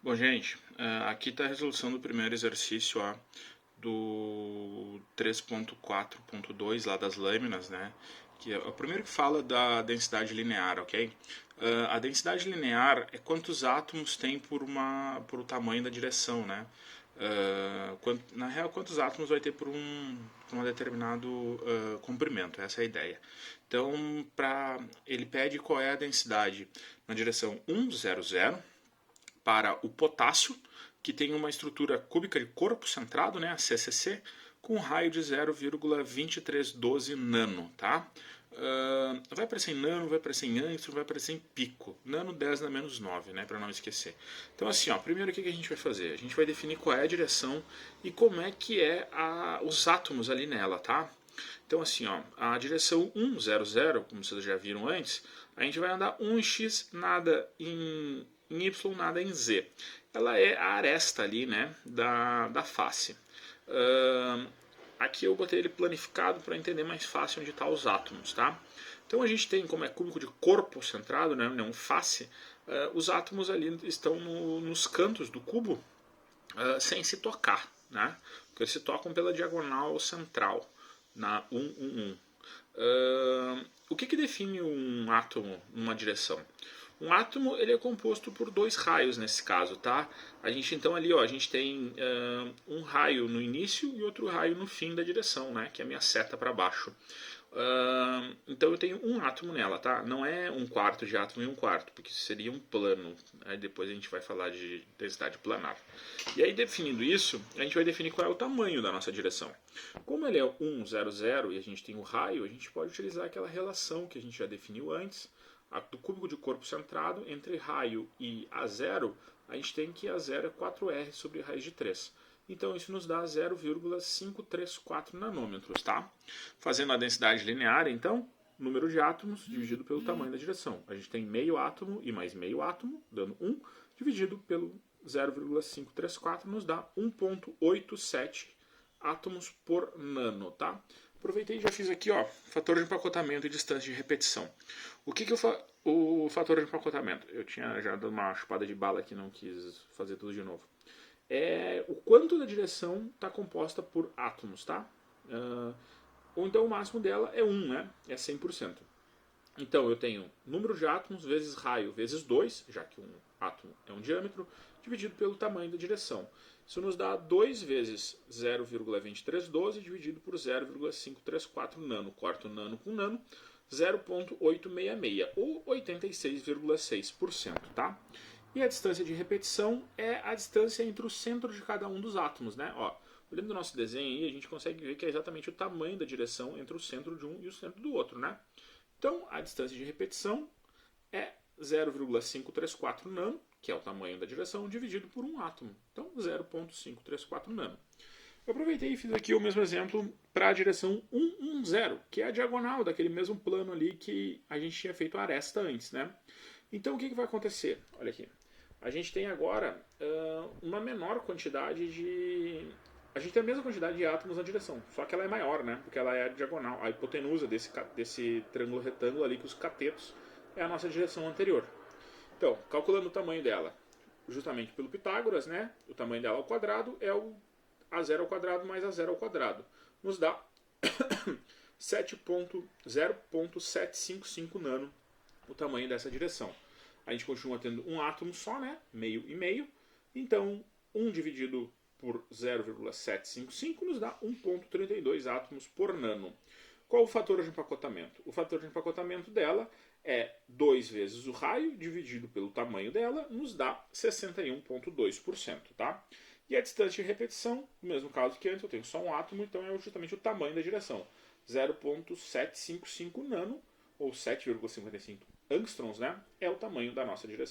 Bom, gente, aqui está a resolução do primeiro exercício do 3.4.2 lá das lâminas, né? Que é o primeiro que fala da densidade linear, ok? A densidade linear é quantos átomos tem por o tamanho da direção, né? Na real, quantos átomos vai ter por um determinado comprimento, essa é a ideia. Então, ele pede qual é a densidade na direção 1, 0, 0, para o potássio, que tem uma estrutura cúbica de corpo centrado, né, a CCC, com um raio de 0,2312 nano, tá? Vai aparecer em nano, vai aparecer em angstrom, vai aparecer em pico. Nano 10 na menos 9, né, para não esquecer. Então assim, primeiro o que a gente vai fazer? A gente vai definir qual é a direção e como é que os átomos ali nela, tá? Então assim, a direção 1, 0, 0, como vocês já viram antes, a gente vai andar 1 em x, nada em Y, nada em Z. Ela é a aresta ali, né, da face. Aqui eu botei ele planificado para entender mais fácil onde estão os átomos, tá? Então a gente tem, como é cúbico de corpo centrado, né, não face, os átomos ali estão nos cantos do cubo sem se tocar, né? Porque eles se tocam pela diagonal central, na 1, 1, 1. O que define um átomo numa direção? Um átomo ele é composto por dois raios nesse caso, tá? A gente então ali, a gente tem um raio no início e outro raio no fim da direção, né? Que é a minha seta para baixo. Então eu tenho um átomo nela, tá? Não é um quarto de átomo e um quarto, porque isso seria um plano. Aí depois a gente vai falar de densidade planar. E aí, definindo isso, a gente vai definir qual é o tamanho da nossa direção. Como ele é 1, 0, 0 e a gente tem o raio, a gente pode utilizar aquela relação que a gente já definiu antes, do cúbico de corpo centrado entre raio e A0, a gente tem que A0 é 4R sobre raiz de 3. Então isso nos dá 0,534 nanômetros, tá? Fazendo a densidade linear, então, número de átomos dividido pelo tamanho da direção. A gente tem meio átomo e mais meio átomo, dando 1, dividido pelo 0,534 nos dá 1,87 átomos por nano, tá? Aproveitei e já fiz aqui, fator de empacotamento e distância de repetição. O que o fator de empacotamento? Eu tinha já dado uma chupada de bala aqui, não quis fazer tudo de novo. É o quanto da direção está composta por átomos, tá? Ou então o máximo dela é 1, né? É 100%. Então eu tenho número de átomos vezes raio vezes 2, já que um átomo é um diâmetro, dividido pelo tamanho da direção. Isso nos dá 2 vezes 0,2312 dividido por 0,534 nano. Corto nano com nano, 0,866 ou 86,6%, tá? E a distância de repetição é a distância entre o centro de cada um dos átomos, né? Olhando o nosso desenho aí, a gente consegue ver que é exatamente o tamanho da direção entre o centro de um e o centro do outro, né? Então, a distância de repetição é 0,534 nano, que é o tamanho da direção, dividido por um átomo. Então, 0,534 nano. Eu aproveitei e fiz aqui o mesmo exemplo para a direção 110, que é a diagonal daquele mesmo plano ali que a gente tinha feito a aresta antes, né? Então, o que vai acontecer? Olha aqui. A gente tem agora uma menor quantidade de... A gente tem a mesma quantidade de átomos na direção, só que ela é maior, né? Porque ela é a diagonal, a hipotenusa desse triângulo retângulo ali, que os catetos é a nossa direção anterior. Então, calculando o tamanho dela, justamente pelo Pitágoras, né? O tamanho dela ao quadrado é o A0 ao quadrado mais A0 ao quadrado. Nos dá 0,755 nano o tamanho dessa direção. A gente continua tendo um átomo só, né? Meio e meio. Então, 1 dividido por 0,755 nos dá 1,32 átomos por nano. Qual o fator de empacotamento? O fator de empacotamento dela é 2 vezes o raio dividido pelo tamanho dela, nos dá 61,2%, tá? E a distância de repetição, no mesmo caso que antes, eu tenho só um átomo, então é justamente o tamanho da direção. 0,755 nano, ou 7,55 angstroms, né? É o tamanho da nossa direção.